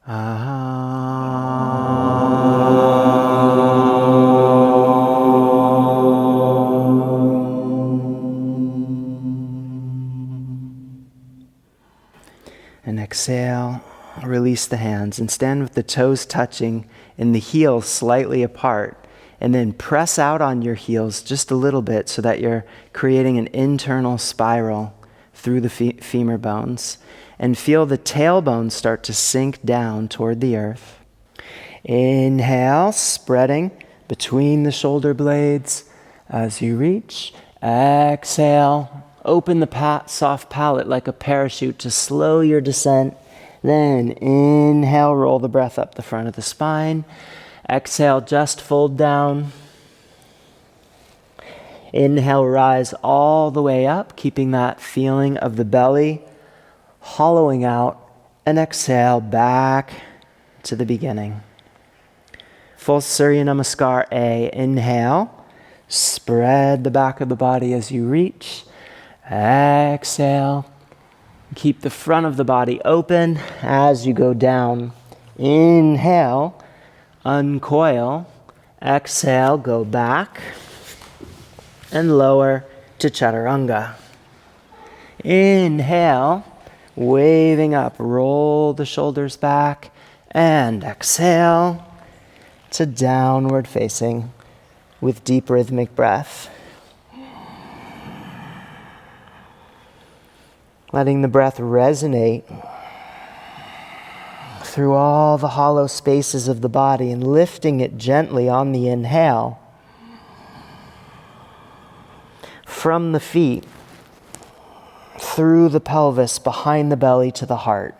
And exhale, release the hands and stand with the toes touching and the heels slightly apart. And then press out on your heels just a little bit so that you're creating an internal spiral through the femur bones. And feel the tailbone start to sink down toward the earth. Inhale, spreading between the shoulder blades as you reach. Exhale, open the soft palate like a parachute to slow your descent. Then inhale, roll the breath up the front of the spine. Exhale, just fold down. Inhale, rise all the way up, keeping that feeling of the belly hollowing out. And exhale, back to the beginning. Full Surya namaskar A. Inhale, spread the back of the body as you reach. Exhale, keep the front of the body open as you go down. Inhale, uncoil. Exhale, go back and lower to chaturanga. Inhale, waving up, roll the shoulders back, and exhale to downward facing with deep rhythmic breath. Letting the breath resonate through all the hollow spaces of the body and lifting it gently on the inhale from the feet, through the pelvis, behind the belly to the heart.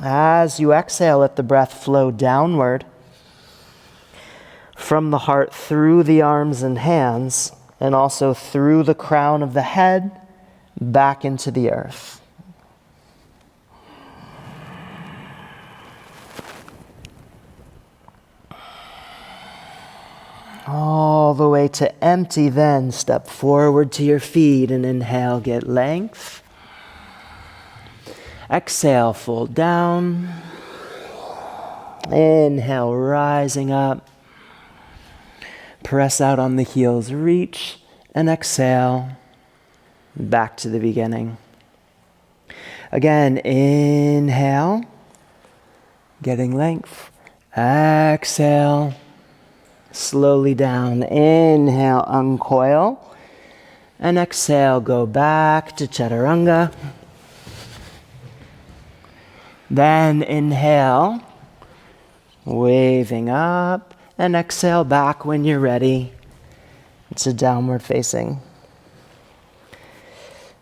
As you exhale, let the breath flow downward from the heart through the arms and hands, and also through the crown of the head back into the earth. All the way to empty, then step forward to your feet and inhale, get length. Exhale, fold down. Inhale, rising up. Press out on the heels, reach, and exhale, back to the beginning. Again, inhale, getting length. Exhale, slowly down. Inhale, uncoil. And exhale, go back to chaturanga. Then inhale, waving up. And exhale back when you're ready. It's a downward facing.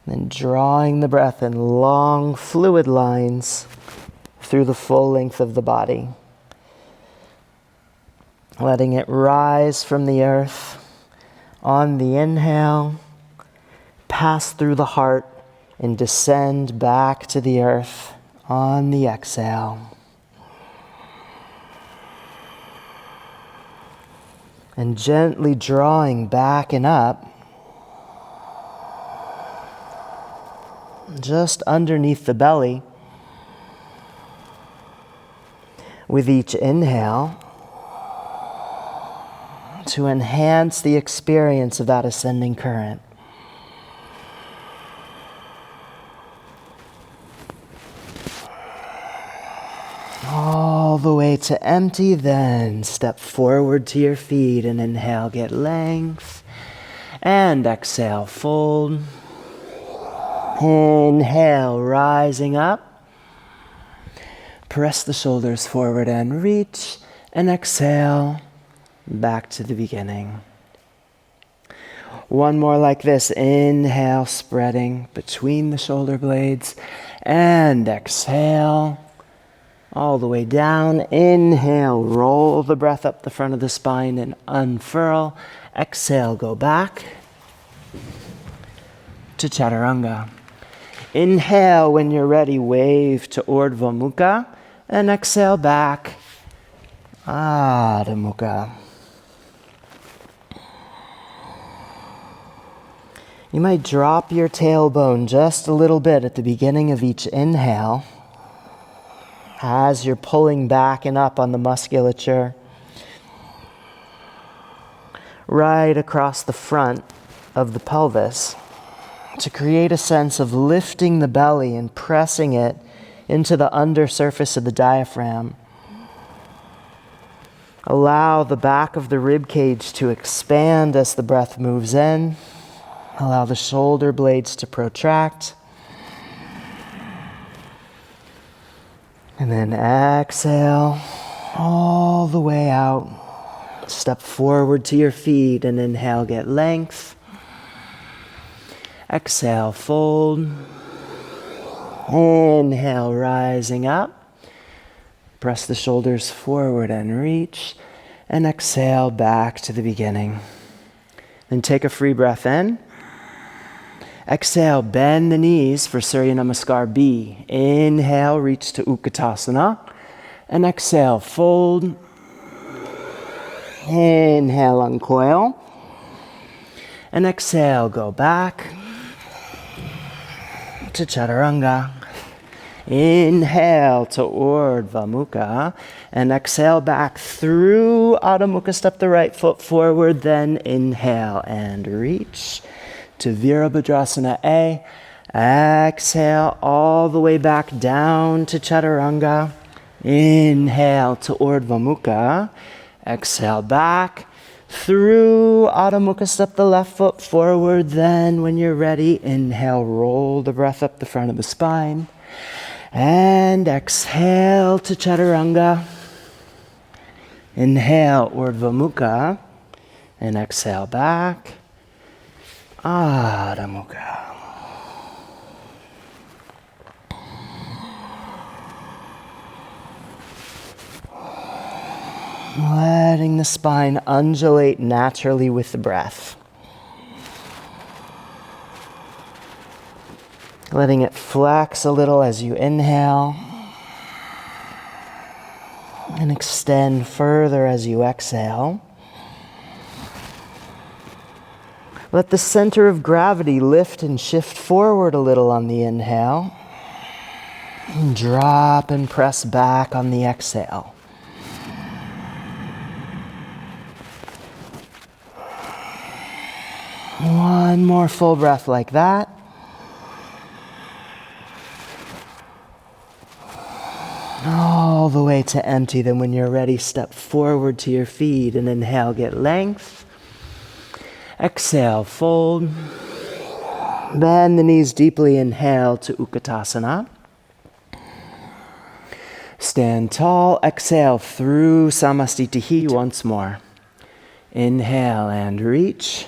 Then drawing the breath in long fluid lines through the full length of the body. Letting it rise from the earth on the inhale, pass through the heart, and descend back to the earth on the exhale. And gently drawing back and up, just underneath the belly, with each inhale, to enhance the experience of that ascending current. All the way to empty, then step forward to your feet and inhale, get length. And exhale, fold. Inhale, rising up. Press the shoulders forward and reach. And exhale, back to the beginning. One more like this. Inhale, spreading between the shoulder blades. And exhale, all the way down. Inhale, roll the breath up the front of the spine and unfurl. Exhale, go back to chaturanga. Inhale, when you're ready, wave to Urdhva Mukha. And exhale back, Adho Mukha. You might drop your tailbone just a little bit at the beginning of each inhale. as you're pulling back and up on the musculature, right across the front of the pelvis, to create a sense of lifting the belly and pressing it into the undersurface of the diaphragm. Allow the back of the rib cage to expand as the breath moves in. Allow the shoulder blades to protract. And then exhale all the way out. Step forward to your feet and inhale, get length. Exhale, fold. Inhale, rising up. Press the shoulders forward and reach. And exhale back to the beginning. Then take a free breath in. Exhale, bend the knees for Surya Namaskar B. Inhale, reach to Utkatasana. And exhale, fold. Inhale, uncoil. And exhale, go back to Chaturanga. Inhale to Urdhva Mukha. And exhale back through Adho Mukha. Step the right foot forward. Then inhale and reach to Virabhadrasana A. Exhale all the way back down to Chaturanga. Inhale to Urdhva Mukha. Exhale back through Adho Mukha. Step the left foot forward. Then when you're ready, inhale, roll the breath up the front of the spine. And exhale to Chaturanga. Inhale, Urdhva Mukha. And exhale back. Adho Mukha. Letting the spine undulate naturally with the breath. Letting it flex a little as you inhale. And extend further as you exhale. Let the center of gravity lift and shift forward a little on the inhale. And drop and press back on the exhale. One more full breath like that. All the way to empty. Then when you're ready, step forward to your feet and inhale, get length. Exhale, fold. Bend the knees deeply. Inhale to Utkatasana. Stand tall. Exhale through Samastitihi once more. Inhale and reach.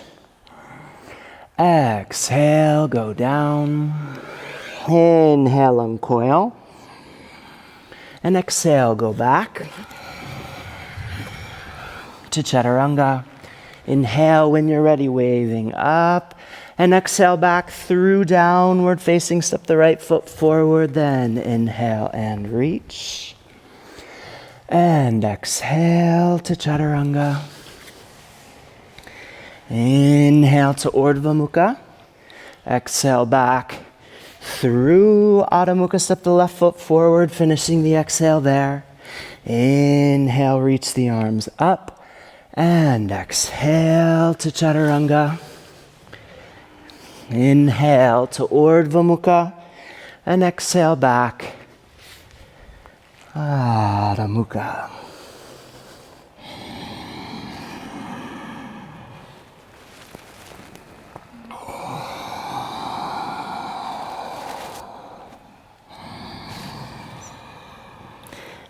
Exhale, go down. Inhale, uncoil. And exhale, go back to Chaturanga. Inhale when you're ready, waving up. And exhale back through downward facing. Step the right foot forward. Then inhale and reach. And exhale to Chaturanga. Inhale to Urdhva Mukha. Exhale back through Adho Mukha. Step the left foot forward, finishing the exhale there. Inhale, reach the arms up. And exhale to Chaturanga. Inhale to Urdhva Mukha. And exhale back. Adho Mukha.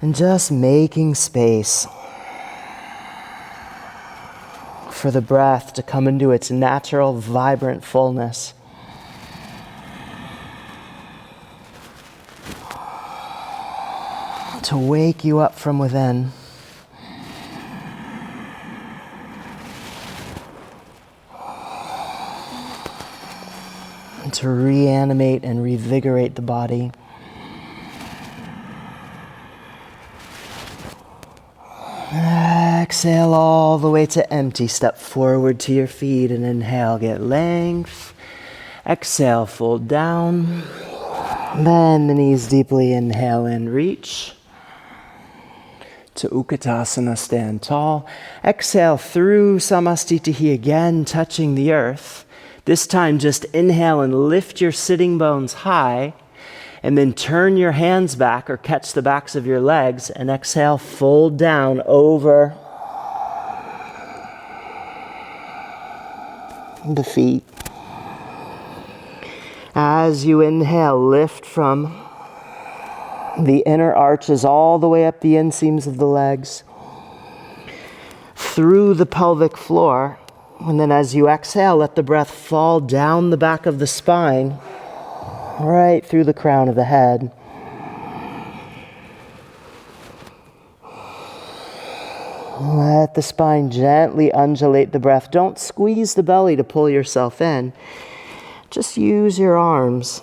And just making space for the breath to come into its natural, vibrant fullness. To wake you up from within. And to reanimate and revigorate the body. Exhale all the way to empty. Step forward to your feet and inhale, get length. Exhale, fold down. Bend the knees deeply. Inhale and reach. to Utkatasana, stand tall. Exhale through Samastitihi again, touching the earth. This time just inhale and lift your sitting bones high, and then turn your hands back or catch the backs of your legs, and exhale, fold down over the feet. As you inhale, lift from the inner arches all the way up the inseams of the legs, through the pelvic floor, and then as you exhale, let the breath fall down the back of the spine, right through the crown of the head. Let the spine gently undulate the breath. Don't squeeze the belly to pull yourself in. Just use your arms.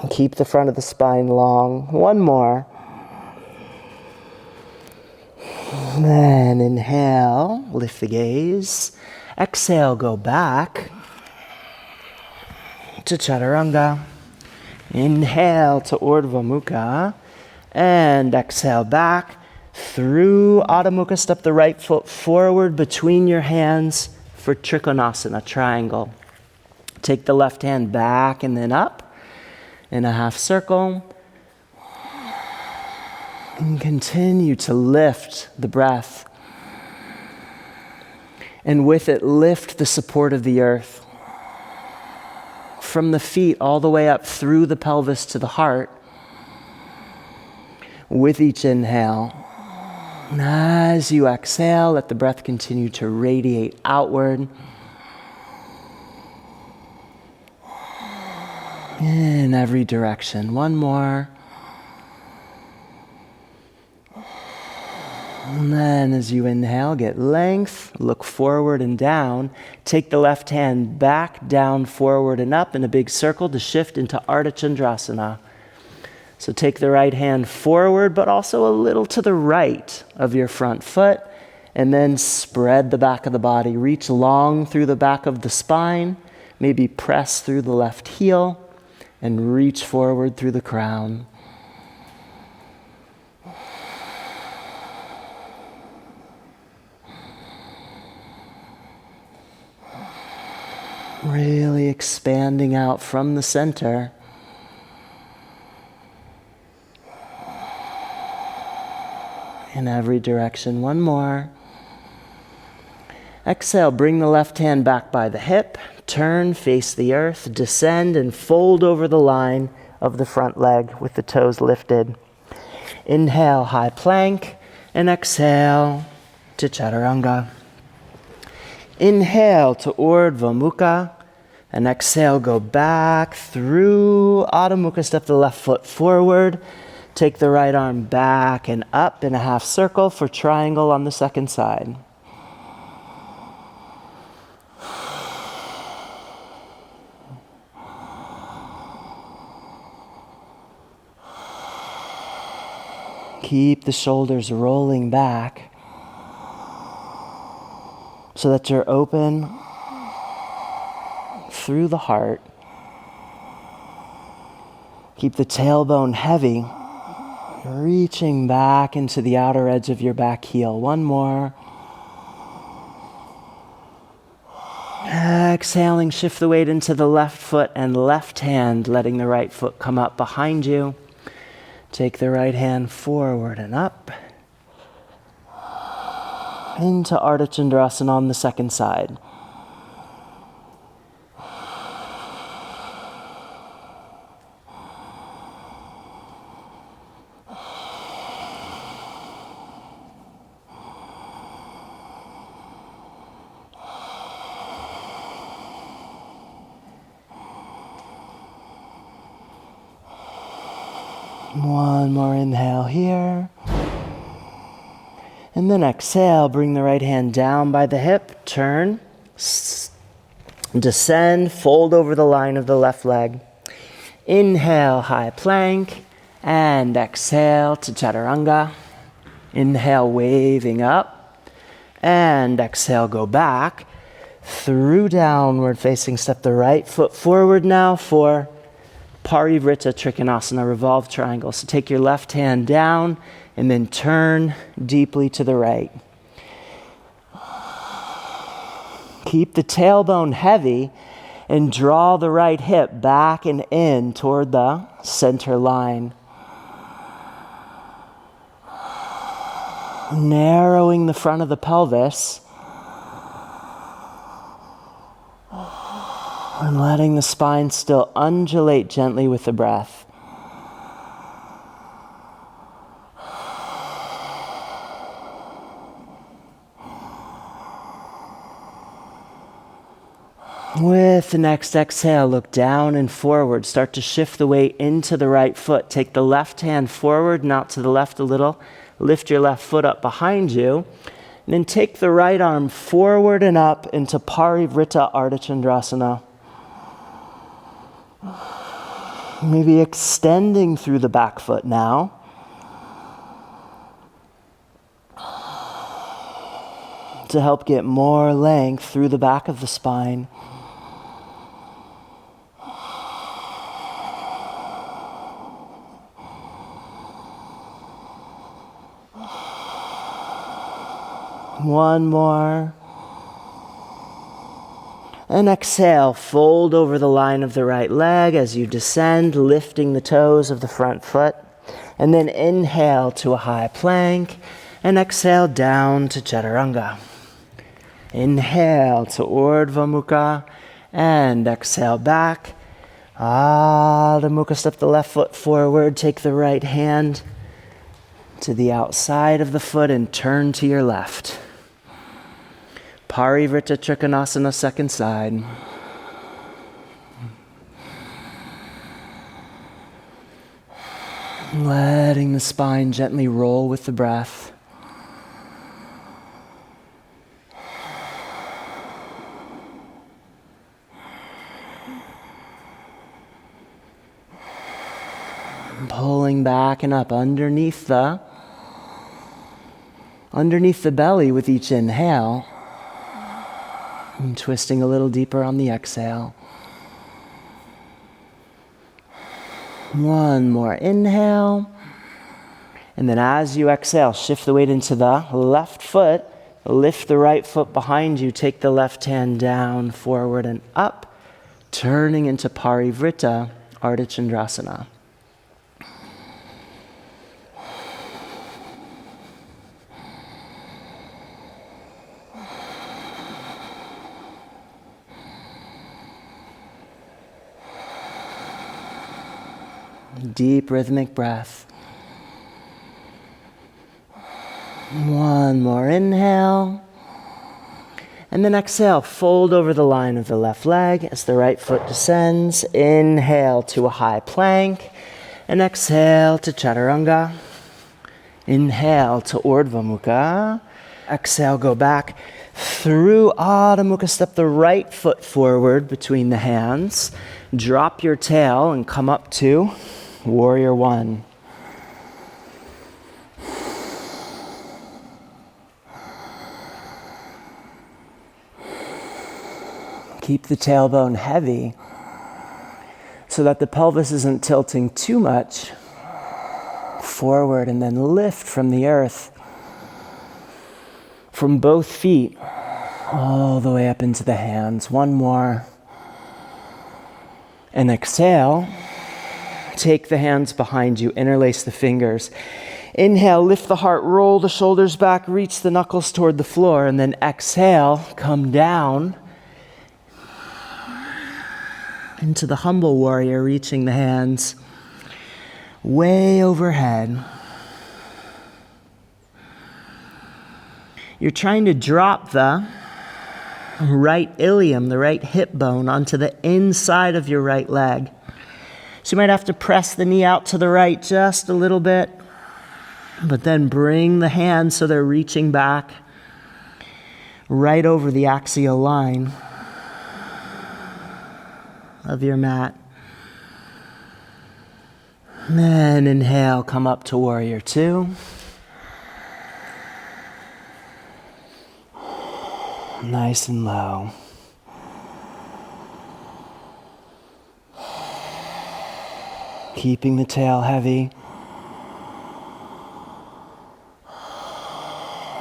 Keep the front of the spine long. One more. Then inhale, lift the gaze. Exhale, go back to Chaturanga. Inhale to Urdhva Mukha. And exhale back through Adho Mukha. Step the right foot forward between your hands for Trikonasana, triangle. Take the left hand back and then up in a half circle. And continue to lift the breath. And with it, lift the support of the earth. From the feet all the way up through the pelvis to the heart. With each inhale. And as you exhale, let the breath continue to radiate outward. In every direction. One more. And then as you inhale, get length, look forward and down. Take the left hand back, down, forward, and up in a big circle to shift into Ardha Chandrasana. So take the right hand forward, but also a little to the right of your front foot. And then spread the back of the body. Reach long through the back of the spine. Maybe press through the left heel. And reach forward through the crown. Really expanding out from the center. In every direction. One more. Exhale, bring the left hand back by the hip. Turn, face the earth, descend and fold over the line of the front leg with the toes lifted. Inhale, high plank, and exhale to Chaturanga. Inhale to Urdhva Mukha, and exhale, go back through Adho Mukha, step the left foot forward. Take the right arm back and up in a half circle for triangle on the second side. Keep the shoulders rolling back so that you're open through the heart. Keep the tailbone heavy, reaching back into the outer edge of your back heel. One more. Exhaling, shift the weight into the left foot and left hand, letting the right foot come up behind you. Take the right hand forward and up into Ardha Chandrasana on the second side. One more inhale here. And then exhale, bring the right hand down by the hip, turn, descend, fold over the line of the left leg. Inhale, high plank, and exhale to Chaturanga. Inhale, waving up, and exhale, go back through downward facing. Step the right foot forward now for Parivrtta Trikonasana, revolved triangle. So take your left hand down and then turn deeply to the right. Keep the tailbone heavy and draw the right hip back and in toward the center line. Narrowing the front of the pelvis and letting the spine still undulate gently with the breath. With the next exhale, look down and forward. Start to shift the weight into the right foot. Take the left hand forward and out to the left a little. Lift your left foot up behind you. And then take the right arm forward and up into Parivrtta Ardha Chandrasana. Maybe extending through the back foot now. To help get more length through the back of the spine. One more. And exhale, fold over the line of the right leg as you descend, lifting the toes of the front foot. And then inhale to a high plank, and exhale down to Chaturanga. Inhale to Urdhva Mukha, and exhale back. Adho Mukha, step the left foot forward, take the right hand to the outside of the foot and turn to your left. Parivrtta Trikonasana, second side. Letting the spine gently roll with the breath. Pulling back and up underneath the belly with each inhale. And twisting a little deeper on the exhale. One more inhale. And then as you exhale, shift the weight into the left foot. Lift the right foot behind you. Take the left hand down, forward and up. Turning into Parivrtta Ardha Chandrasana. Deep rhythmic breath. One more inhale. And then exhale, fold over the line of the left leg as the right foot descends. Inhale to a high plank. And exhale to Chaturanga. Inhale to Urdhva Mukha. Exhale, go back through Adho Mukha. Step the right foot forward between the hands. Drop your tail and come up to Warrior One. Keep the tailbone heavy so that the pelvis isn't tilting too much forward, and then lift from the earth from both feet all the way up into the hands. One more. And exhale. Take the hands behind you, interlace the fingers. Inhale, lift the heart, roll the shoulders back, reach the knuckles toward the floor, and then exhale, come down into the humble warrior, reaching the hands way overhead. You're trying to drop the right ilium, the right hip bone, onto the inside of your right leg. So you might have to press the knee out to the right just a little bit, but then bring the hands so they're reaching back right over the axial line of your mat. And then inhale, come up to Warrior Two. Nice and low. Keeping the tail heavy.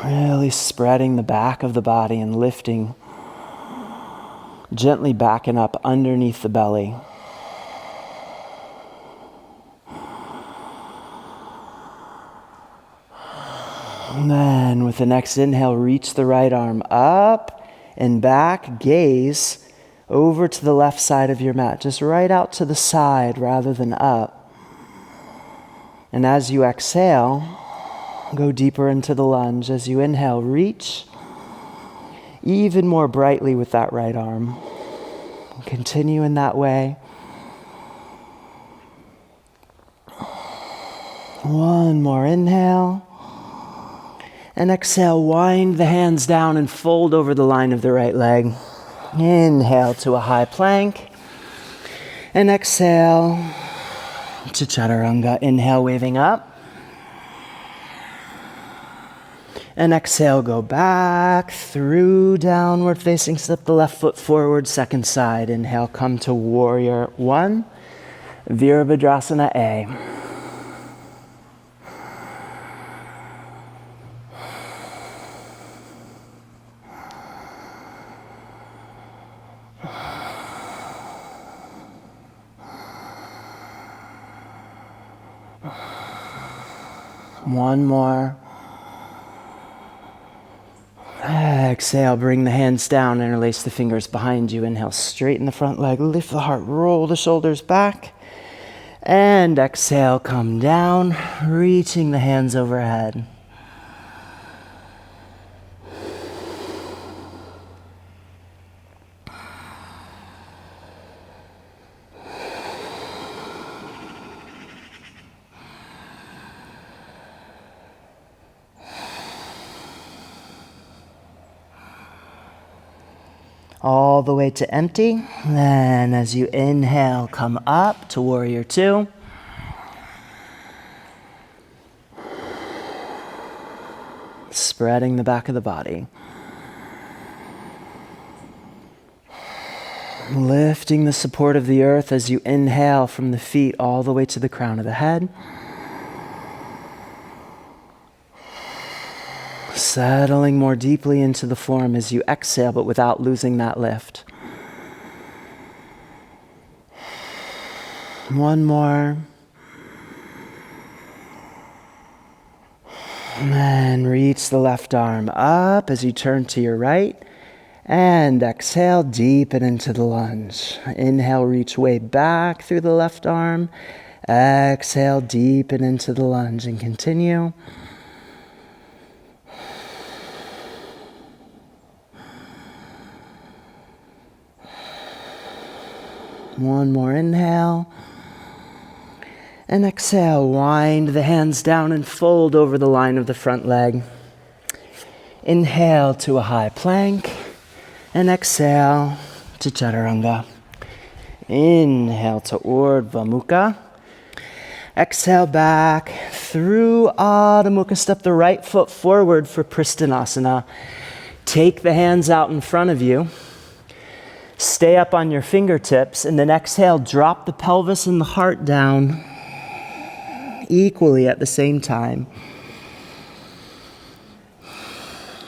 Really spreading the back of the body and lifting, gently backing up underneath the belly. And then with the next inhale, reach the right arm up and back, gaze over to the left side of your mat, just right out to the side rather than up. And as you exhale, go deeper into the lunge. As you inhale, reach even more brightly with that right arm. Continue in that way. One more inhale. And exhale, wind the hands down and fold over the line of the right leg. Inhale to a high plank. And exhale to chaturanga. Inhale, waving up. And exhale, go back through downward facing. Step the left foot forward, second side. Inhale, come to warrior one. Virabhadrasana A. One more. Exhale, bring the hands down, interlace the fingers behind you. Inhale, straighten the front leg, lift the heart, roll the shoulders back. And exhale, come down, reaching the hands overhead. All the way to empty. Then as you inhale, come up to warrior two. Spreading the back of the body. Lifting the support of the earth as you inhale from the feet all the way to the crown of the head. Settling more deeply into the form as you exhale, but without losing that lift. One more. And then reach the left arm up as you turn to your right. And exhale, deepen into the lunge. Inhale, reach way back through the left arm. Exhale, deepen into the lunge and continue. One more inhale. And exhale, wind the hands down and fold over the line of the front leg. Inhale to a high plank. And exhale to chaturanga. Inhale to Urdhva Mukha. Exhale back through Adho Mukha. Step the right foot forward for Pristinasana. Take the hands out in front of you. Stay up on your fingertips, and then exhale, drop the pelvis and the heart down equally at the same time.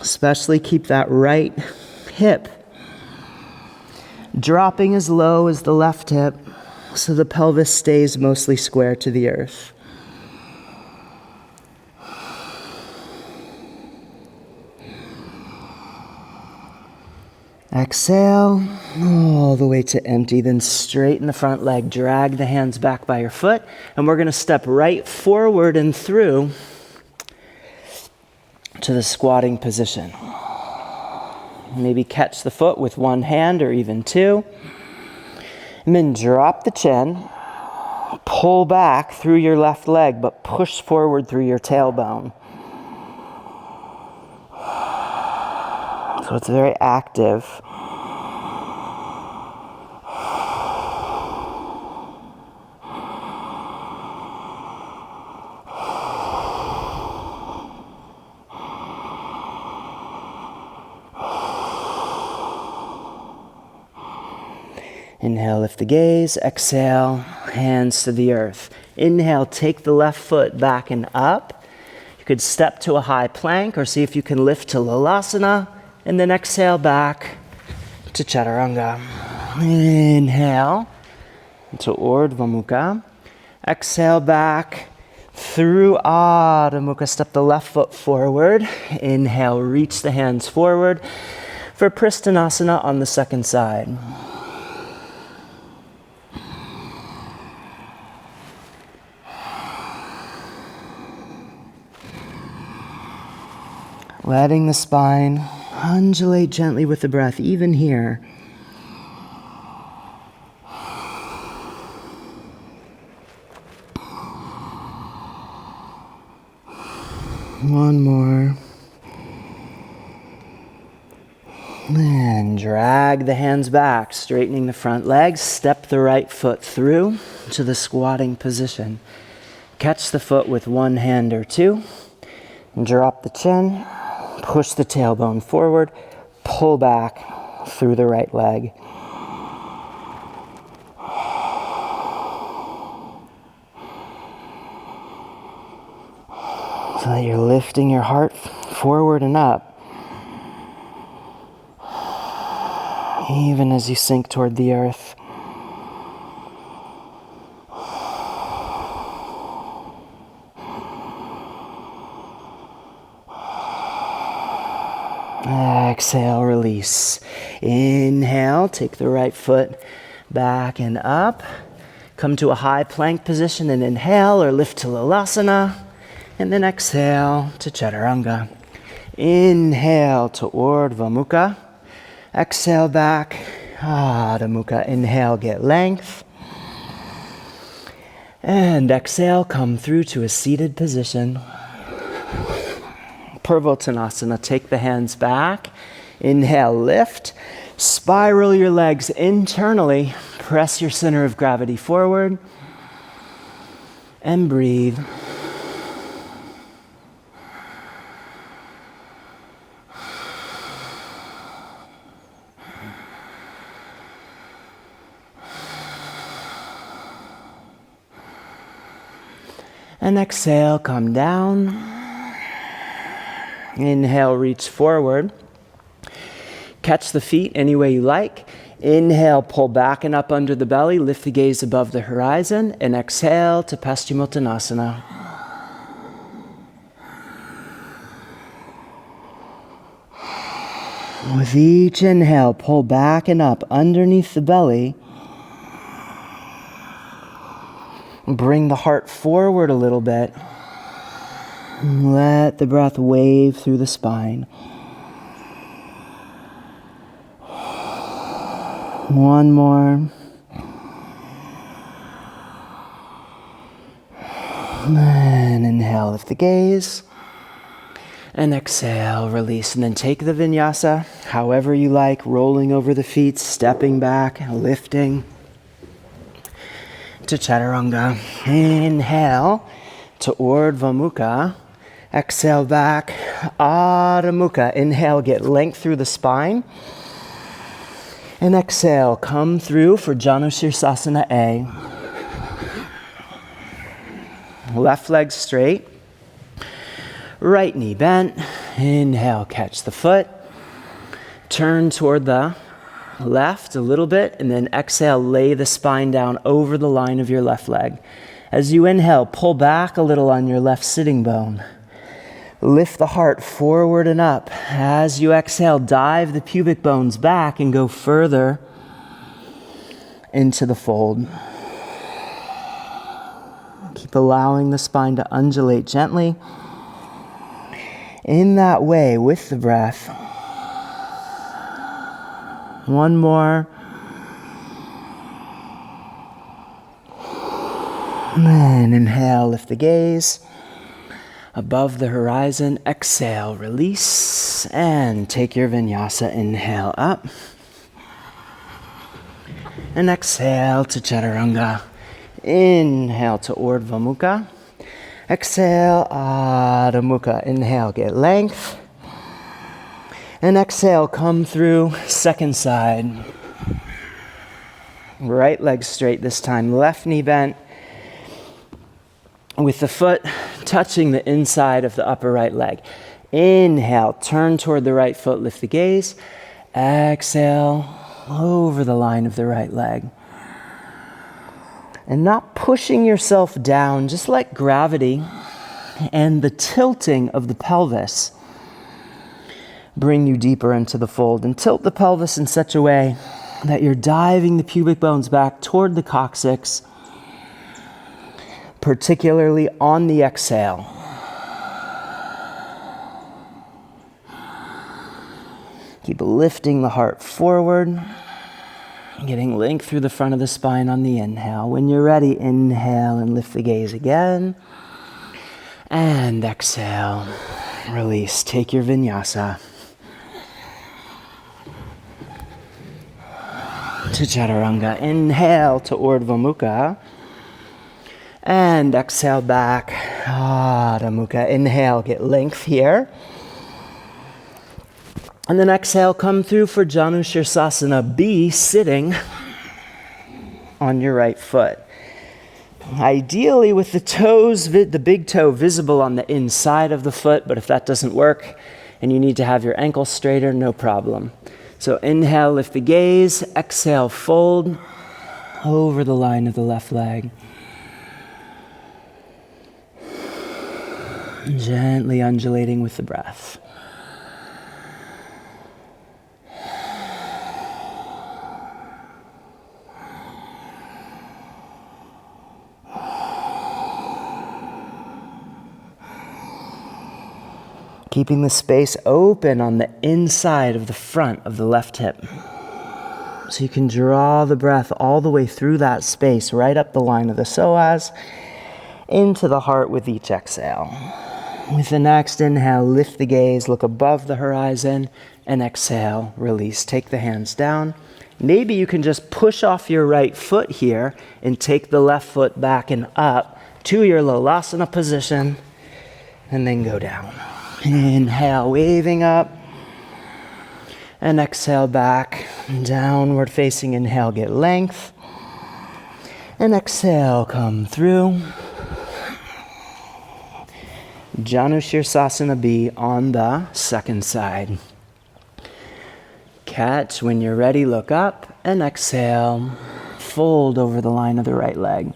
Especially keep that right hip dropping as low as the left hip so the pelvis stays mostly square to the earth. Exhale all the way to empty, then straighten the front leg, drag the hands back by your foot, and we're going to step right forward and through to the squatting position. Maybe catch the foot with one hand or even two, and then drop the chin, pull back through your left leg, but push forward through your tailbone. So it's very active. Inhale, lift the gaze. Exhale, hands to the earth. Inhale, take the left foot back and up. You could step to a high plank or see if you can lift to Lalasana, and then exhale back to Chaturanga. Inhale to Urdhva Mukha. Exhale back through Adho Mukha. Step the left foot forward. Inhale, reach the hands forward for Pristhanasana on the second side. Letting the spine undulate gently with the breath, even here. One more. And drag the hands back, straightening the front legs. Step the right foot through to the squatting position. Catch the foot with one hand or two. Drop the chin. Push the tailbone forward, pull back through the right leg. So that you're lifting your heart forward and up, even as you sink toward the earth. Exhale, release. Inhale, take the right foot back and up. Come to a high plank position and inhale or lift to Lalasana. And then exhale to Chaturanga. Inhale to Urdhva Mukha. Exhale back, Adho Mukha. Inhale, get length. And exhale, come through to a seated position. Purvottanasana, take the hands back. Inhale, lift. Spiral your legs internally. Press your center of gravity forward. And breathe. And exhale, come down. Inhale, reach forward. Catch the feet any way you like. Inhale, pull back and up under the belly. Lift the gaze above the horizon. And exhale to Paschimottanasana. With each inhale, pull back and up underneath the belly. Bring the heart forward a little bit. Let the breath wave through the spine. One more. And inhale, lift the gaze. And exhale, release. And then take the vinyasa however you like, rolling over the feet, stepping back, lifting to Chaturanga. Inhale to Urdhva Mukha. Exhale back, Adho Mukha. Inhale, get length through the spine. And exhale, come through for Janu Sirsasana A. Left leg straight. Right knee bent. Inhale, catch the foot. Turn toward the left a little bit, and then exhale, lay the spine down over the line of your left leg. As you inhale, pull back a little on your left sitting bone. Lift the heart forward and up. As you exhale, dive the pubic bones back and go further into the fold. Keep allowing the spine to undulate gently. In that way, with the breath. One more. And inhale, lift the gaze. Above the horizon, exhale, release, and take your vinyasa. Inhale up. And exhale to Chaturanga. Inhale to Urdhva Mukha. Exhale, Adho Mukha. Inhale, get length. And exhale, come through second side. Right leg straight this time, left knee bent. With the foot touching the inside of the upper right leg. Inhale, turn toward the right foot, lift the gaze. Exhale, over the line of the right leg. And not pushing yourself down, just let gravity and the tilting of the pelvis bring you deeper into the fold. And tilt the pelvis in such a way that you're diving the pubic bones back toward the coccyx, particularly on the exhale. Keep lifting the heart forward, getting length through the front of the spine on the inhale. When you're ready, inhale and lift the gaze again. And exhale, release. Take your vinyasa to chaturanga. Inhale to Urdhva Mukha. And exhale back, Adho Mukha. Inhale, get length here. And then exhale, come through for Janu Shirsasana B, sitting on your right foot. Ideally with the toes, the big toe visible on the inside of the foot, but if that doesn't work and you need to have your ankle straighter, no problem. So inhale, lift the gaze. Exhale, fold over the line of the left leg. Gently undulating with the breath. Keeping the space open on the inside of the front of the left hip. So you can draw the breath all the way through that space, right up the line of the psoas, into the heart with each exhale. With the next inhale, lift the gaze, look above the horizon, and exhale, release. Take the hands down. Maybe you can just push off your right foot here and take the left foot back and up to your Lolasana position, and then go down. Inhale, waving up, and exhale back, downward facing. Inhale, get length, and exhale, come through. Janu Shirsasana B on the second side. Catch. When you're ready, look up, and exhale, fold over the line of the right leg.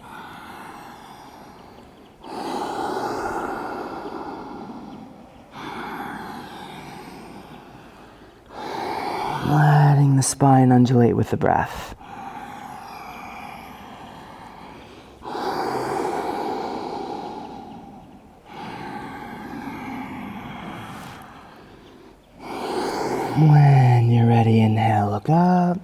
Letting the spine undulate with the breath. When you're ready, inhale, look up.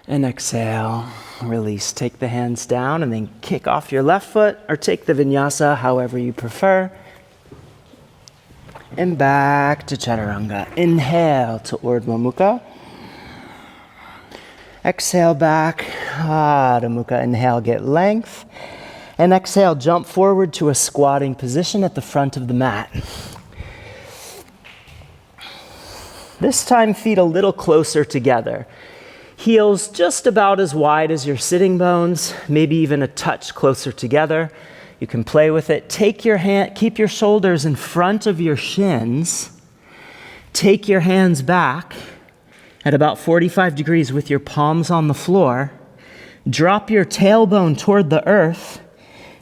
And exhale, release. Take the hands down and then kick off your left foot or take the vinyasa however you prefer. And back to chaturanga. Inhale to Urdhva Mukha. Exhale back, Adho Mukha. Inhale, get length. And exhale, jump forward to a squatting position at the front of the mat. This time, feet a little closer together. Heels just about as wide as your sitting bones, maybe even a touch closer together. You can play with it. Take your hand, keep your shoulders in front of your shins. Take your hands back at about 45 degrees with your palms on the floor. Drop your tailbone toward the earth.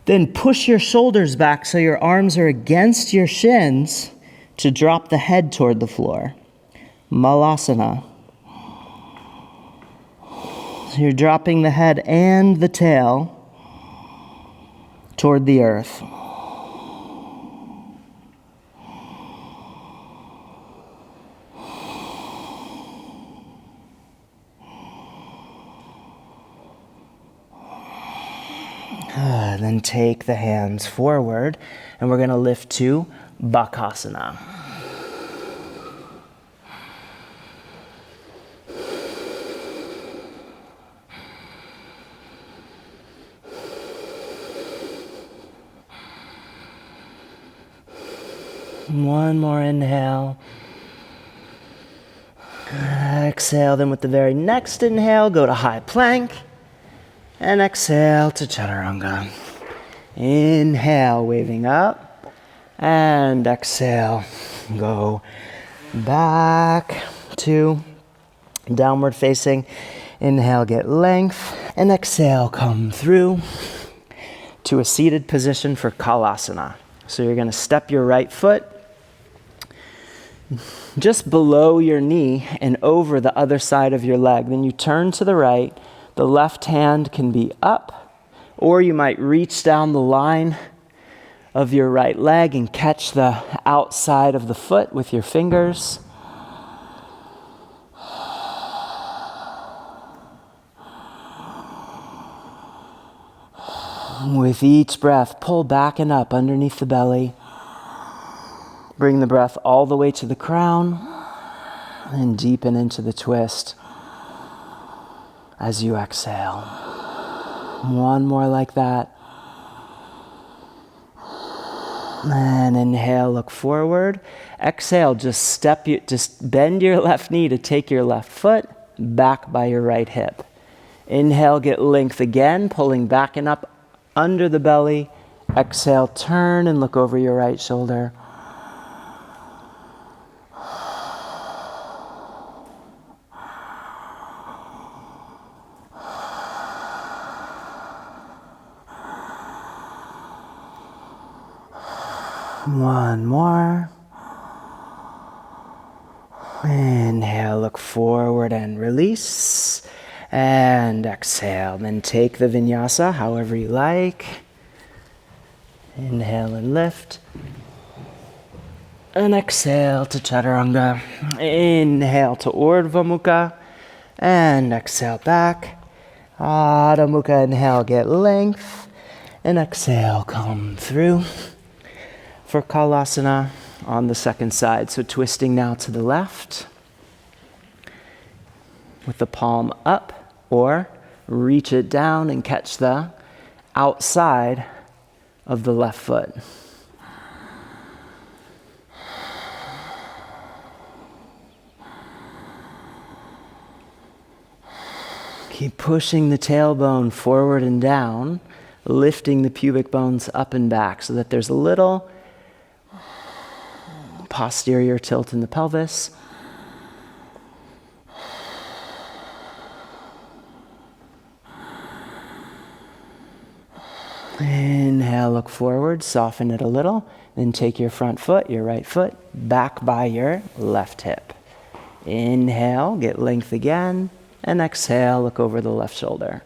Then push your shoulders back so your arms are against your shins to drop the head toward the floor. Malasana. So you're dropping the head and the tail toward the earth. Then take the hands forward, and we're going to lift to Bakasana. One more inhale. Exhale, then with the very next inhale, go to high plank. And exhale to chaturanga. Inhale, waving up. And exhale, go back to downward facing. Inhale, get length. And exhale, come through to a seated position for Kalasana. So you're going to step your right foot just below your knee and over the other side of your leg. Then you turn to the right. The left hand can be up, or you might reach down the line of your right leg and catch the outside of the foot with your fingers. With each breath, pull back and up underneath the belly. Bring the breath all the way to the crown and deepen into the twist as you exhale. One more like that. And inhale, look forward. Exhale, just bend your left knee to take your left foot back by your right hip. Inhale, get length again, pulling back and up under the belly. Exhale, turn and look over your right shoulder. One more. Inhale, look forward and release. And exhale. Then take the vinyasa however you like. Inhale and lift. And exhale to chaturanga. Inhale to Urdhva Mukha. And exhale back. Adho Mukha, inhale, get length. And exhale, come through for Kalasana on the second side. So twisting now to the left with the palm up, or reach it down and catch the outside of the left foot. Keep pushing the tailbone forward and down, lifting the pubic bones up and back so that there's a little posterior tilt in the pelvis. Inhale, look forward, soften it a little, then take your front foot, your right foot, back by your left hip. Inhale, get length again, and exhale, look over the left shoulder.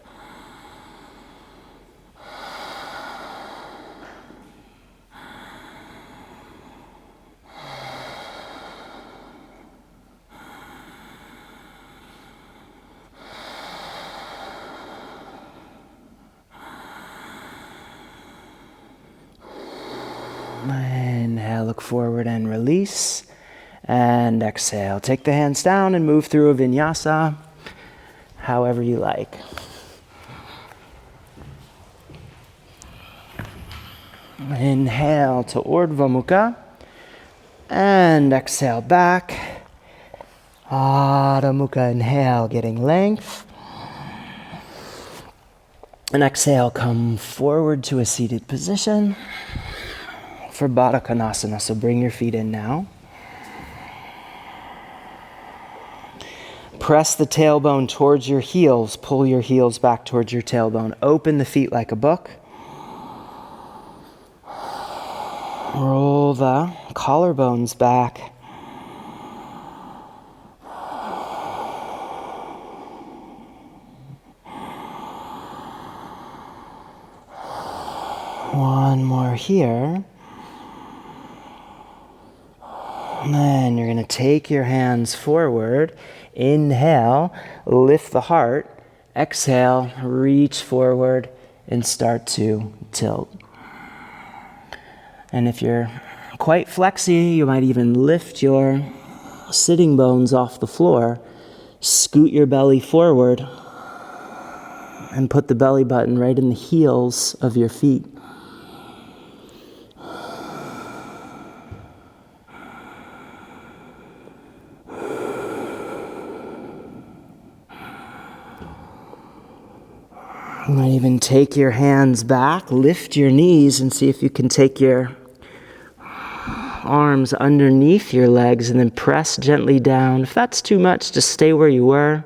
Inhale, look forward and release. And exhale. Take the hands down and move through a vinyasa however you like. Inhale to Urdhva Mukha. And exhale back. Adho Mukha, inhale, getting length. And exhale, come forward to a seated position for Baddha Konasana. So bring your feet in now. Press the tailbone towards your heels. Pull your heels back towards your tailbone. Open the feet like a book. Roll the collarbones back. One more here. And then you're going to take your hands forward. Inhale, lift the heart. Exhale, reach forward and start to tilt. And if you're quite flexy, you might even lift your sitting bones off the floor. Scoot your belly forward and put the belly button right in the heels of your feet. You might even take your hands back, lift your knees, and see if you can take your arms underneath your legs and then press gently down. If that's too much, just stay where you were.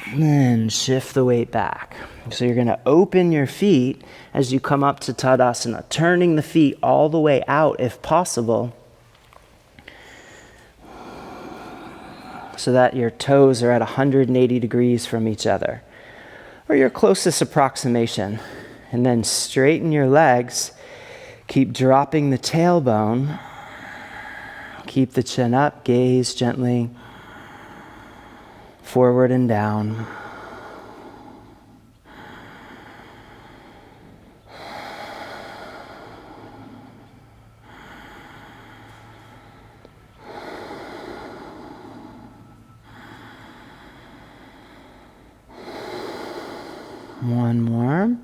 And then shift the weight back. So you're going to open your feet as you come up to Tadasana, turning the feet all the way out if possible, so that your toes are at 180 degrees from each other, or your closest approximation. And then straighten your legs. Keep dropping the tailbone. Keep the chin up, gaze gently forward and down. One more.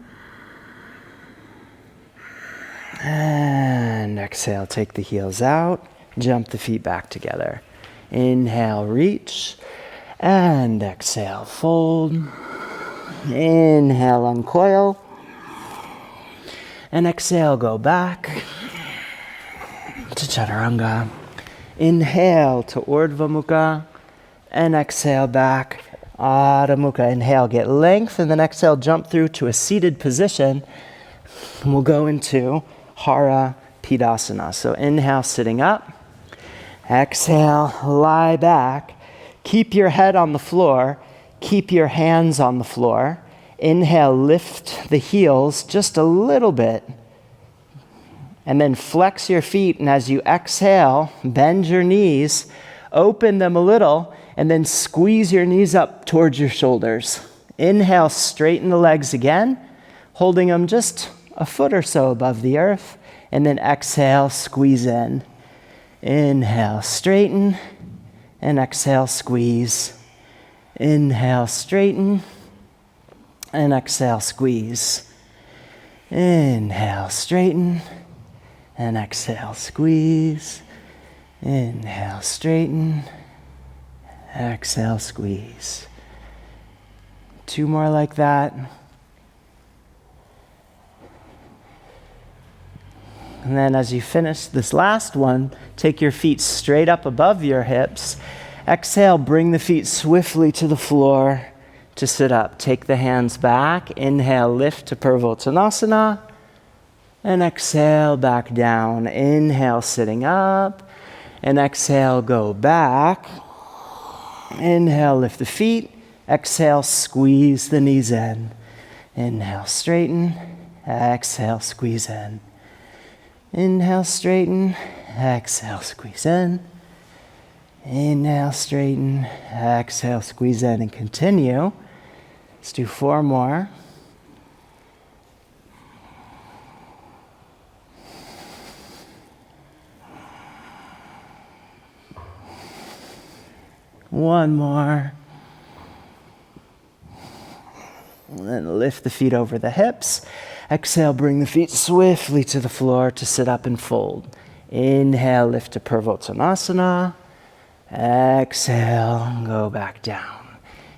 And exhale, take the heels out, jump the feet back together. Inhale, reach. And exhale, fold. Inhale, uncoil. And exhale, go back to Chaturanga. Inhale to Urdhva Mukha. And exhale back, Adho Mukha. Inhale, get length. And then exhale, jump through to a seated position. And we'll go into Hara Pidasana. So inhale, sitting up. Exhale, lie back. Keep your head on the floor. Keep your hands on the floor. Inhale, lift the heels just a little bit. And then flex your feet. And as you exhale, bend your knees, open them a little, and then squeeze your knees up towards your shoulders. Inhale, straighten the legs again, holding them just a foot or so above the earth. And then exhale, squeeze in. Inhale, straighten. And exhale, squeeze. Inhale, straighten. And exhale, squeeze. Inhale, straighten. And exhale, squeeze. Inhale, straighten. Exhale, squeeze. Two more like that. And then as you finish this last one, take your feet straight up above your hips. Exhale, bring the feet swiftly to the floor to sit up. Take the hands back. Inhale, lift to Purvottanasana. And exhale, back down. Inhale, sitting up. And exhale, go back. Inhale, lift the feet. Exhale, squeeze the knees in. Inhale, straighten. Exhale, squeeze in. Inhale, straighten. Exhale, squeeze in. Inhale, straighten. Exhale, squeeze in. And continue. Let's do 4 more. One more. And then lift the feet over the hips. Exhale, bring the feet swiftly to the floor to sit up and fold. Inhale, lift to Purvottanasana. Exhale, go back down.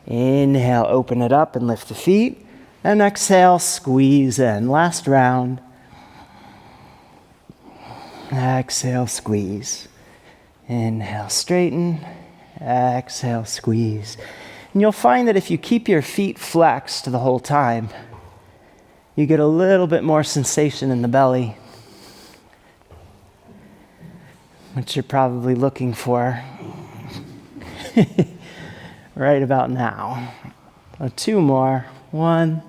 Inhale, open it up and lift the feet. And exhale, squeeze in. Last round. Exhale, squeeze. Inhale, straighten. Exhale, squeeze. And you'll find that if you keep your feet flexed the whole time, you get a little bit more sensation in the belly, which you're probably looking for right about now. 2 more. 1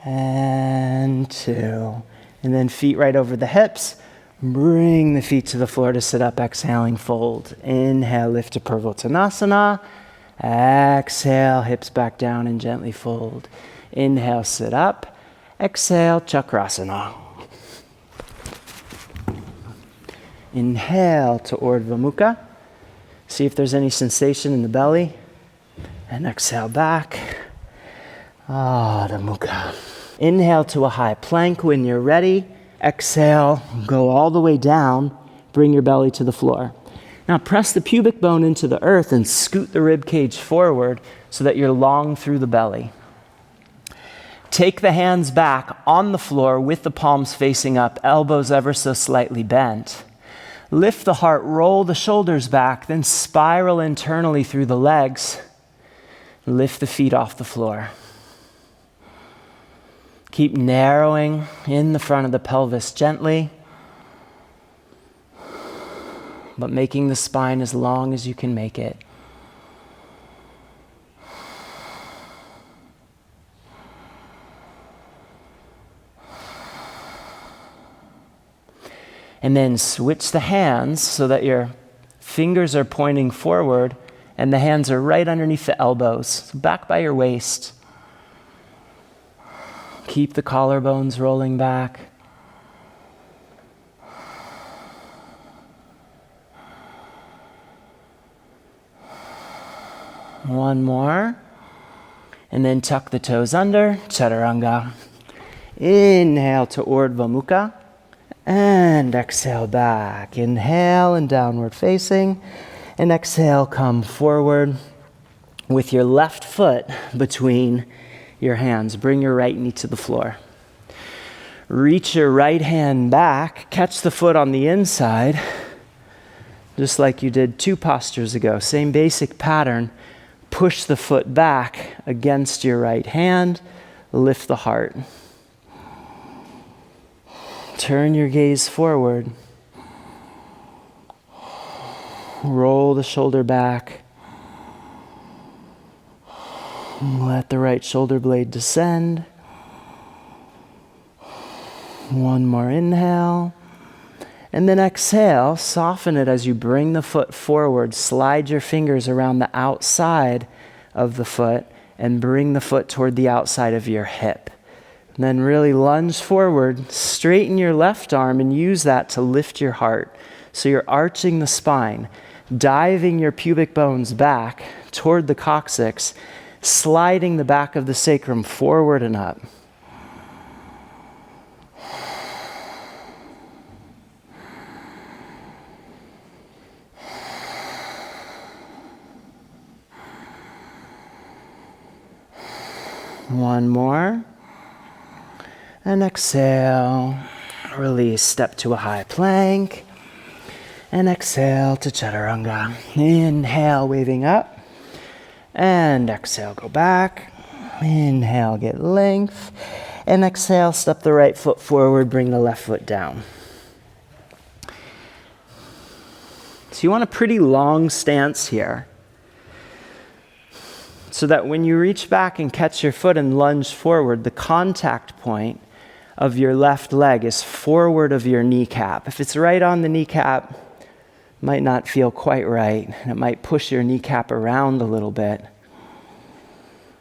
and 2. And then feet right over the hips. Bring the feet to the floor to sit up, exhaling, fold. Inhale, lift to Purvottanasana. Exhale, hips back down and gently fold. Inhale, sit up. Exhale, Chakrasana. Inhale to Urdhva Mukha. See if there's any sensation in the belly. And exhale back. Adho Mukha. Inhale to a high plank. When you're ready, exhale, go all the way down, bring your belly to the floor. Now press the pubic bone into the earth and scoot the rib cage forward so that you're long through the belly. Take the hands back on the floor with the palms facing up, elbows ever so slightly bent. Lift the heart, roll the shoulders back, then spiral internally through the legs. Lift the feet off the floor. Keep narrowing in the front of the pelvis gently, but making the spine as long as you can make it. And then switch the hands so that your fingers are pointing forward and the hands are right underneath the elbows, so back by your waist. Keep the collarbones rolling back. One more. And then tuck the toes under, chaturanga. Inhale to Urdhva Mukha. And exhale back. Inhale and downward facing. And exhale, come forward with your left foot between your hands. Bring your right knee to the floor. Reach your right hand back. Catch the foot on the inside, just like you did 2 postures ago. Same basic pattern. Push the foot back against your right hand. Lift the heart. Turn your gaze forward. Roll the shoulder back. Let the right shoulder blade descend. One more inhale. And then exhale, soften it as you bring the foot forward. Slide your fingers around the outside of the foot and bring the foot toward the outside of your hip. And then really lunge forward, straighten your left arm and use that to lift your heart. So you're arching the spine, diving your pubic bones back toward the coccyx, sliding the back of the sacrum forward and up. One more. And exhale, release, step to a high plank. And exhale to chaturanga. Inhale, waving up. And exhale, go back. Inhale, get length. And exhale, step the right foot forward, bring the left foot down. So you want a pretty long stance here, so that when you reach back and catch your foot and lunge forward, the contact point of your left leg is forward of your kneecap. If it's right on the kneecap, it might not feel quite right, and it might push your kneecap around a little bit,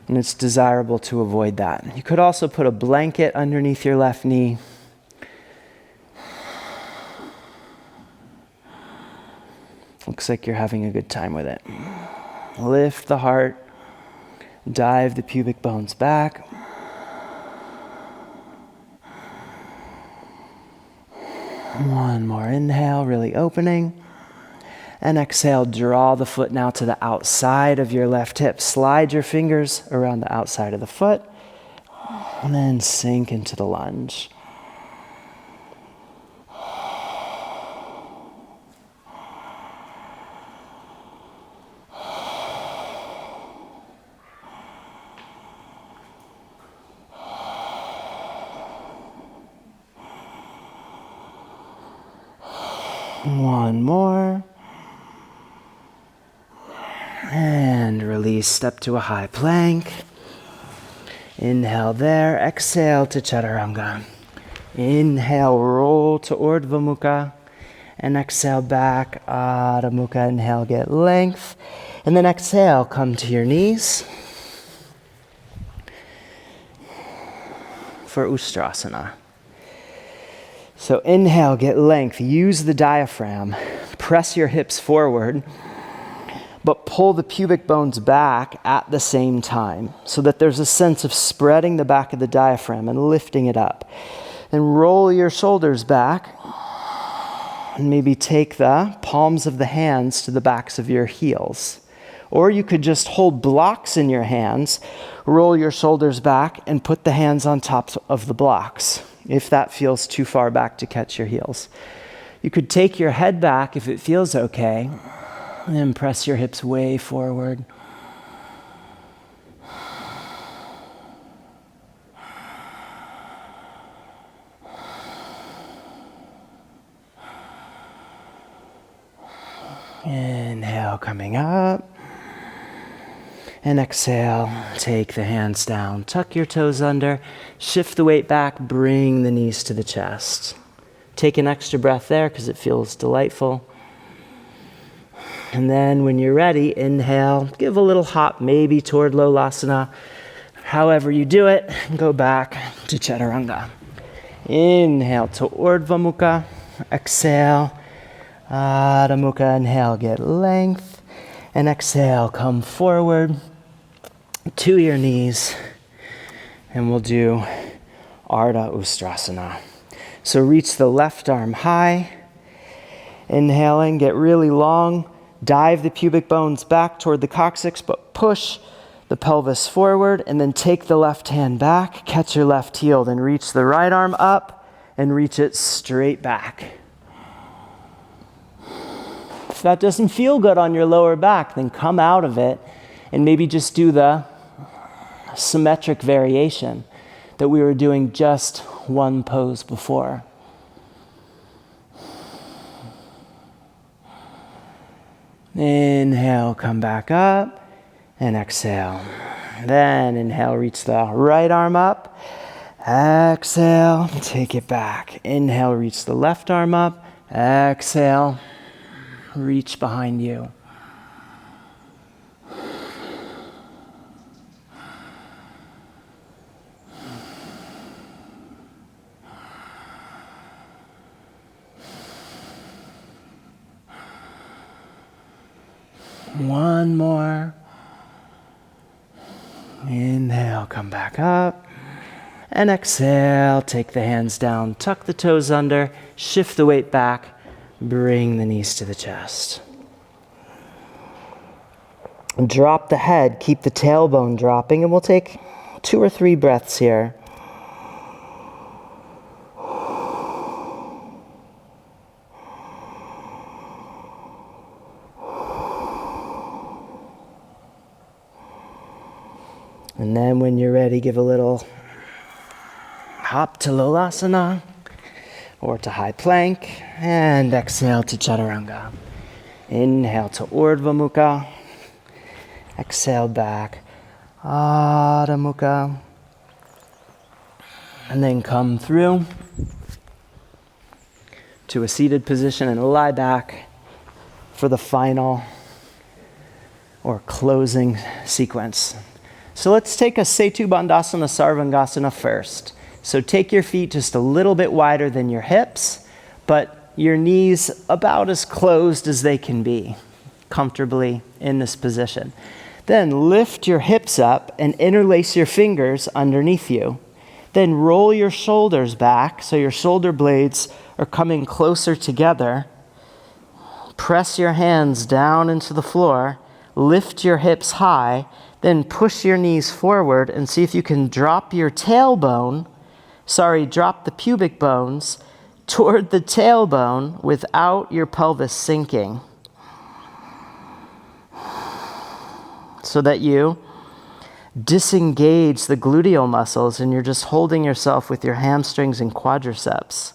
and it's desirable to avoid that. You could also put a blanket underneath your left knee. Looks like you're having a good time with it. Lift the heart. Dive the pubic bones back. One more inhale, really opening. And exhale, draw the foot now to the outside of your left hip. Slide your fingers around the outside of the foot. And then sink into the lunge. One more. And release, step to a high plank. Inhale there, exhale to chaturanga. Inhale, roll to Urdhva Mukha. And exhale back, Adho Mukha. Inhale, get length. And then exhale, come to your knees for Ustrasana. So inhale, get length. Use the diaphragm. Press your hips forward. but pull the pubic bones back at the same time so that there's a sense of spreading the back of the diaphragm and lifting it up. And roll your shoulders back and maybe take the palms of the hands to the backs of your heels. Or you could just hold blocks in your hands, roll your shoulders back, and put the hands on top of the blocks, if that feels too far back to catch your heels. You could take your head back if it feels okay, and press your hips way forward. Inhale, coming up. And exhale, take the hands down, tuck your toes under, shift the weight back, bring the knees to the chest. Take an extra breath there because it feels delightful. And then when you're ready, inhale, give a little hop maybe toward Lolasana. However you do it, go back to Chaturanga. Inhale to Urdhva Mukha, exhale, Adho Mukha, inhale, get length. And exhale, come forward to your knees, and we'll do Ardha Ustrasana. So reach the left arm high, inhaling, get really long, dive the pubic bones back toward the coccyx, but push the pelvis forward, and then take the left hand back, catch your left heel, then reach the right arm up and reach it straight back. If that doesn't feel good on your lower back, then come out of it and maybe just do the symmetric variation that we were doing just one pose before. Inhale, come back up, and exhale. Then inhale, reach the right arm up. Exhale, take it back. Inhale, reach the left arm up. Exhale, reach behind you. One more. Inhale, come back up. And exhale, take the hands down, tuck the toes under, shift the weight back, bring the knees to the chest. Drop the head, keep the tailbone dropping, and we'll take 2 or 3 breaths here. And then when you're ready, give a little hop to Lolasana or to high plank, and exhale to Chaturanga. Inhale to Urdhva Mukha, exhale back, Adho Mukha, and then come through to a seated position and lie back for the final or closing sequence. So let's take a Setu Bandhasana Sarvangasana first. So take your feet just a little bit wider than your hips, but your knees about as closed as they can be, comfortably in this position. Then lift your hips up and interlace your fingers underneath you. Then roll your shoulders back so your shoulder blades are coming closer together. Press your hands down into the floor, lift your hips high, then push your knees forward and see if you can drop the pubic bones toward the tailbone without your pelvis sinking. So that you disengage the gluteal muscles and you're just holding yourself with your hamstrings and quadriceps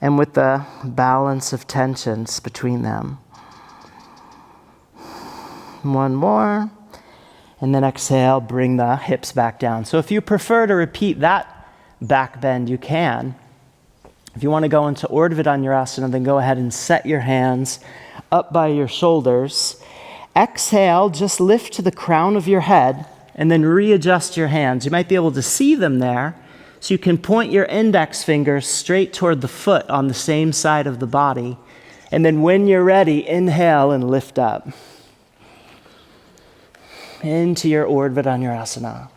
and with the balance of tensions between them. One more. And then exhale, bring the hips back down. So if you prefer to repeat that back bend, you can. If you want to go into Urdhva Dhanurasana, then go ahead and set your hands up by your shoulders. Exhale, just lift to the crown of your head and then readjust your hands. You might be able to see them there, so you can point your index fingers straight toward the foot on the same side of the body. And then when you're ready, inhale and lift up. into your Urdhva Dhanurasana.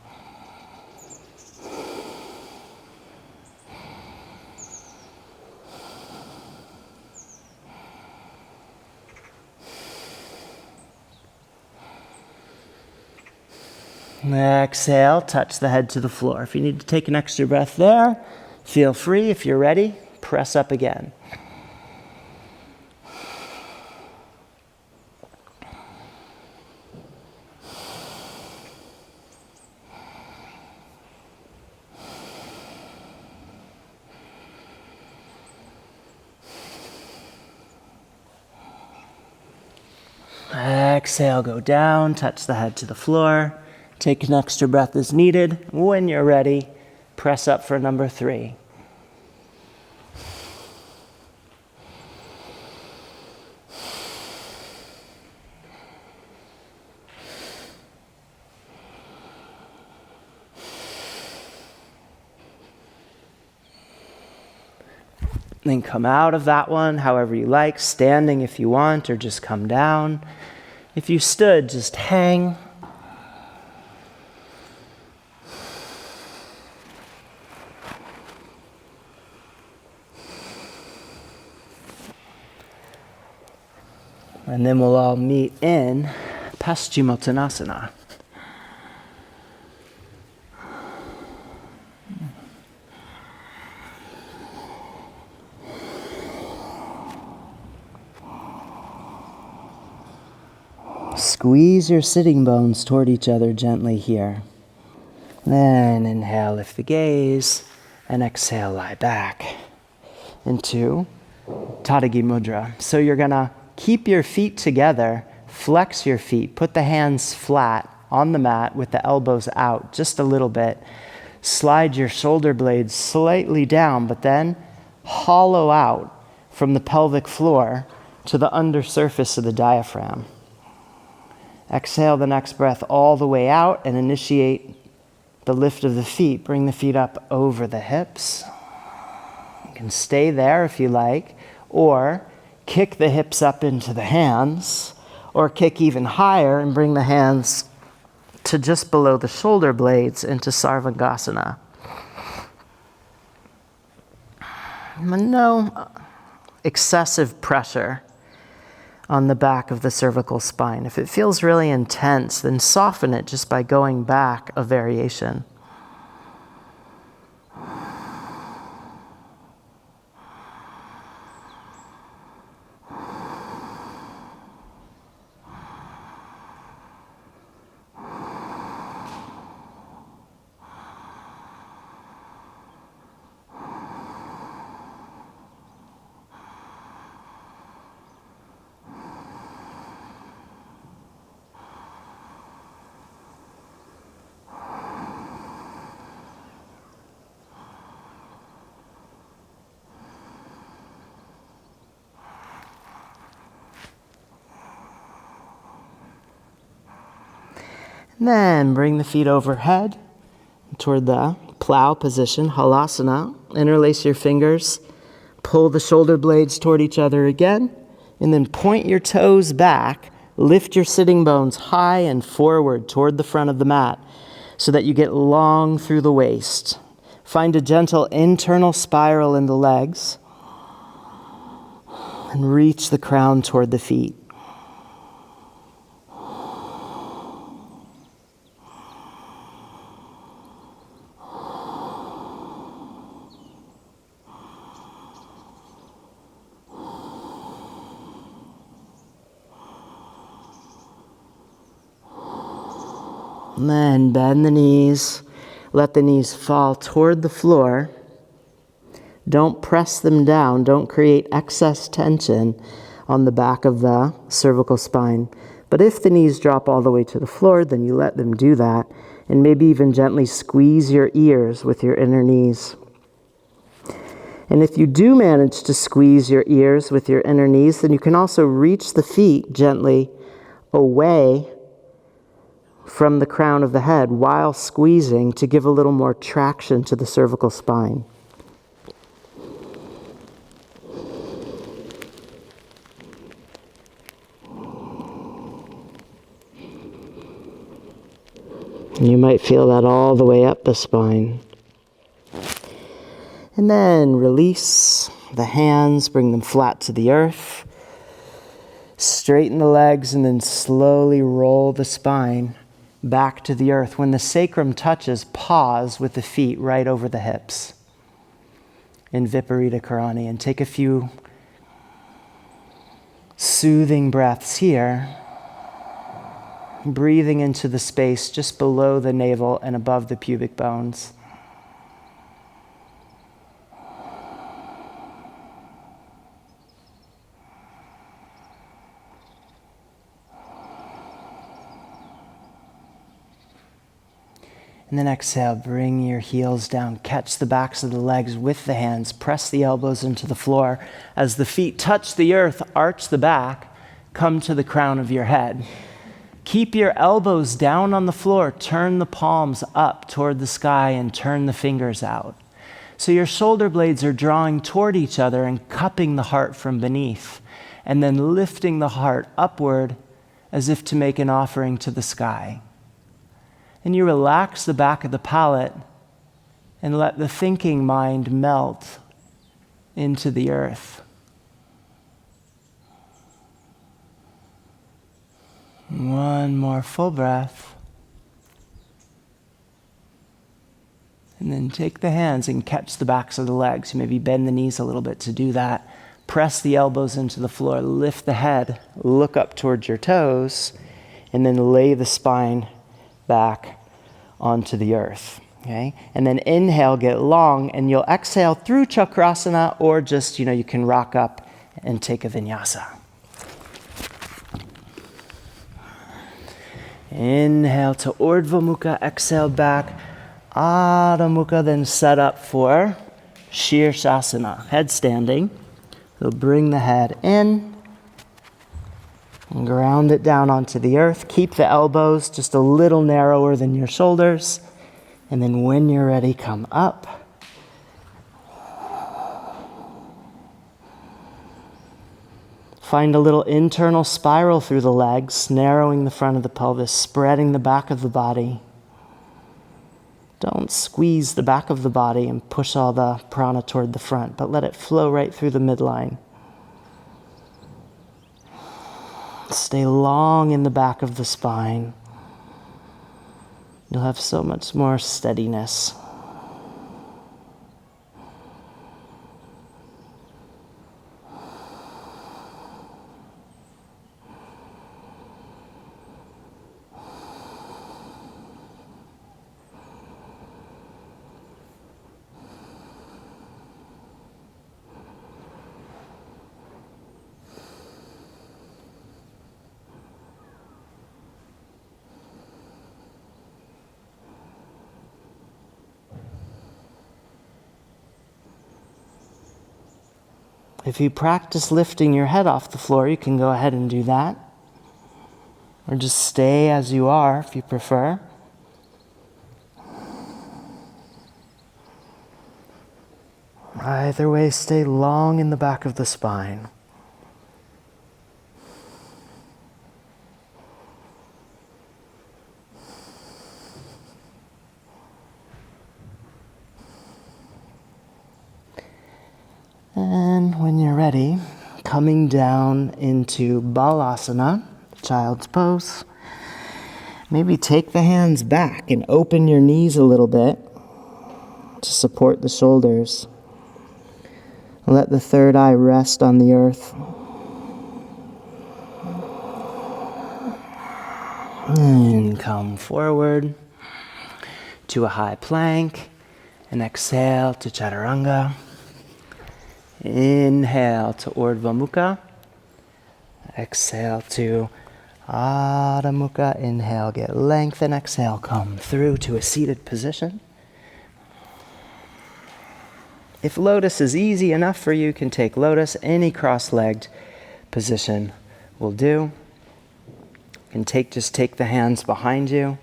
Exhale, touch the head to the floor. If you need to take an extra breath there, feel free. If you're ready, press up again. Exhale, go down, touch the head to the floor. Take an extra breath as needed. When you're ready, press up for number 3. Then come out of that one however you like, standing if you want, or just come down. If you stood, just hang. And then we'll all meet in Paschimottanasana. Squeeze your sitting bones toward each other gently here. Then inhale, lift the gaze, and exhale, lie back into Tadagi Mudra. So you're gonna keep your feet together, flex your feet, put the hands flat on the mat with the elbows out just a little bit. Slide your shoulder blades slightly down, but then hollow out from the pelvic floor to the undersurface of the diaphragm. Exhale the next breath all the way out and initiate the lift of the feet. Bring the feet up over the hips. You can stay there if you like, or kick the hips up into the hands, or kick even higher and bring the hands to just below the shoulder blades into Sarvangasana. No excessive pressure on the back of the cervical spine. If it feels really intense, then soften it just by going back a variation. Then bring the feet overhead toward the plow position, halasana. Interlace your fingers, pull the shoulder blades toward each other again, and then point your toes back, lift your sitting bones high and forward toward the front of the mat so that you get long through the waist. Find a gentle internal spiral in the legs and reach the crown toward the feet. And then bend the knees, let the knees fall toward the floor. Don't press them down, don't create excess tension on the back of the cervical spine. But if the knees drop all the way to the floor, then you let them do that, and maybe even gently squeeze your ears with your inner knees. And if you do manage to squeeze your ears with your inner knees, then you can also reach the feet gently away from the crown of the head while squeezing to give a little more traction to the cervical spine. You might feel that all the way up the spine. And then release the hands, bring them flat to the earth. Straighten the legs and then slowly roll the spine back to the earth. When the sacrum touches, pause with the feet right over the hips in Viparita Karani, and take a few soothing breaths here, breathing into the space just below the navel and above the pubic bones. And then exhale, bring your heels down, catch the backs of the legs with the hands, press the elbows into the floor. As the feet touch the earth, arch the back, come to the crown of your head. Keep your elbows down on the floor, turn the palms up toward the sky and turn the fingers out. So your shoulder blades are drawing toward each other and cupping the heart from beneath, and then lifting the heart upward as if to make an offering to the sky. And you relax the back of the palate and let the thinking mind melt into the earth. One more full breath. And then take the hands and catch the backs of the legs. Maybe bend the knees a little bit to do that. Press the elbows into the floor. Lift the head. Look up towards your toes. And then lay the spine back onto the earth. Okay? And then inhale, get long, and you'll exhale through Chakrasana, or just, you can rock up and take a vinyasa. Inhale to Urdhva Mukha, exhale back, Adho Mukha, then set up for Shirshasana, headstanding. So bring the head in, and ground it down onto the earth. Keep the elbows just a little narrower than your shoulders. And then when you're ready, come up. Find a little internal spiral through the legs, narrowing the front of the pelvis, spreading the back of the body. Don't squeeze the back of the body and push all the prana toward the front, but let it flow right through the midline. Stay long in the back of the spine. You'll have so much more steadiness. If you practice lifting your head off the floor, you can go ahead and do that. Or just stay as you are if you prefer. Either way, stay long in the back of the spine. And when you're ready, coming down into Balasana, child's pose. Maybe take the hands back and open your knees a little bit to support the shoulders. Let the third eye rest on the earth. And come forward to a high plank and exhale to Chaturanga. Inhale to Urdhva Mukha. Exhale to Adho Mukha. Inhale, get length, and exhale, come through to a seated position. If lotus is easy enough for you, you can take lotus. Any cross-legged position will do. You can just take the hands behind you,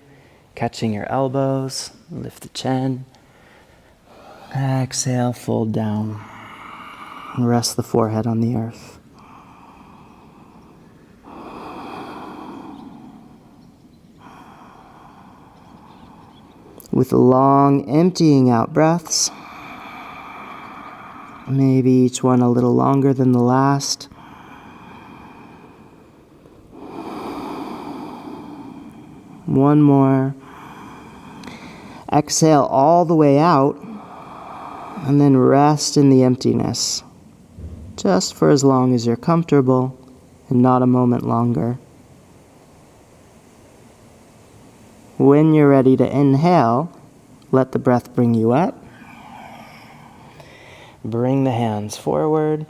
catching your elbows, lift the chin. Exhale, fold down. And rest the forehead on the earth. with long emptying out breaths. Maybe each one a little longer than the last. One more. Exhale all the way out, and then rest in the emptiness, just for as long as you're comfortable, and not a moment longer. When you're ready to inhale, let the breath bring you up. Bring the hands forward.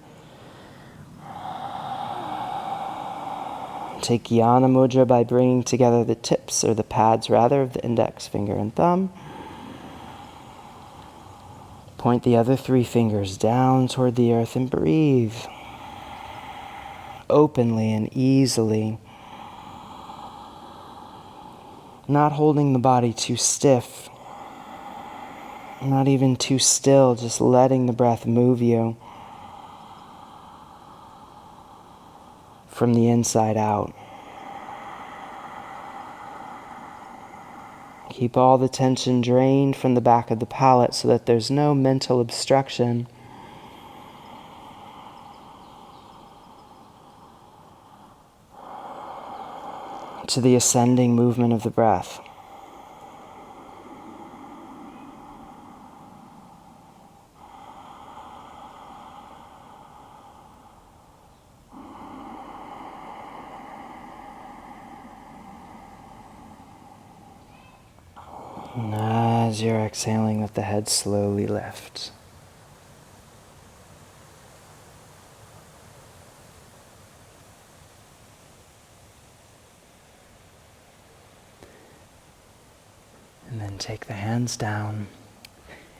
Take Jnana Mudra by bringing together the tips, or the pads rather, of the index finger and thumb. Point the other 3 fingers down toward the earth and breathe openly and easily. Not holding the body too stiff, not even too still, just letting the breath move you from the inside out. Keep all the tension drained from the back of the palate so that there's no mental obstruction. To the ascending movement of the breath. And as you're exhaling, let the head slowly lift. And then take the hands down,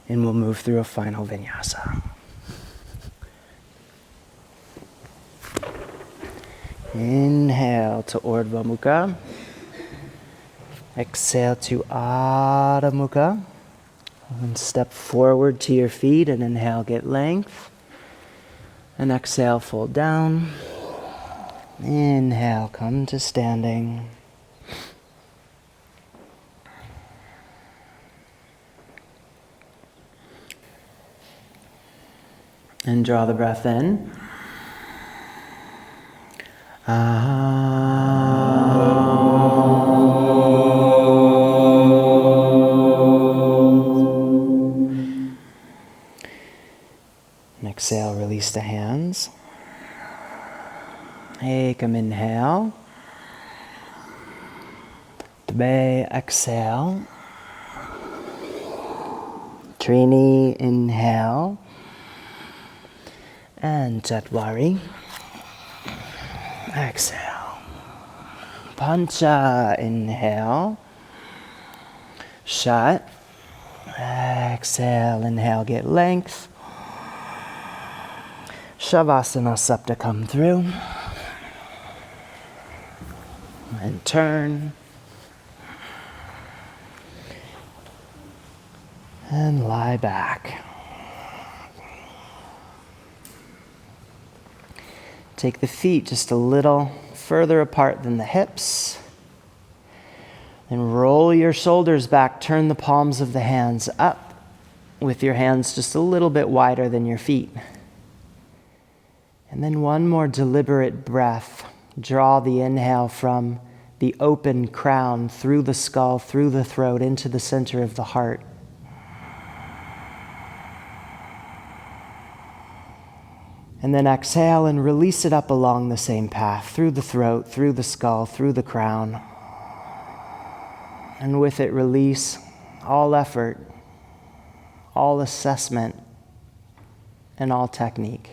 and we'll move through a final vinyasa. Inhale to Urdhva Mukha. Exhale to Adho Mukha. And step forward to your feet and inhale, get length. And exhale, fold down. Inhale, come to standing. And draw the breath in. And exhale, release the hands. Ekam, inhale. Dve, exhale. Trini, inhale. And Chatwari. Exhale. Pancha, inhale. Shat. Exhale, inhale, get length. Shavasana Sapta, come through. And turn. And lie back. Take the feet just a little further apart than the hips. Then roll your shoulders back, turn the palms of the hands up with your hands just a little bit wider than your feet. And then one more deliberate breath. Draw the inhale from the open crown through the skull, through the throat, into the center of the heart. And then exhale and release it up along the same path, through the throat, through the skull, through the crown. And with it, release all effort, all assessment, and all technique.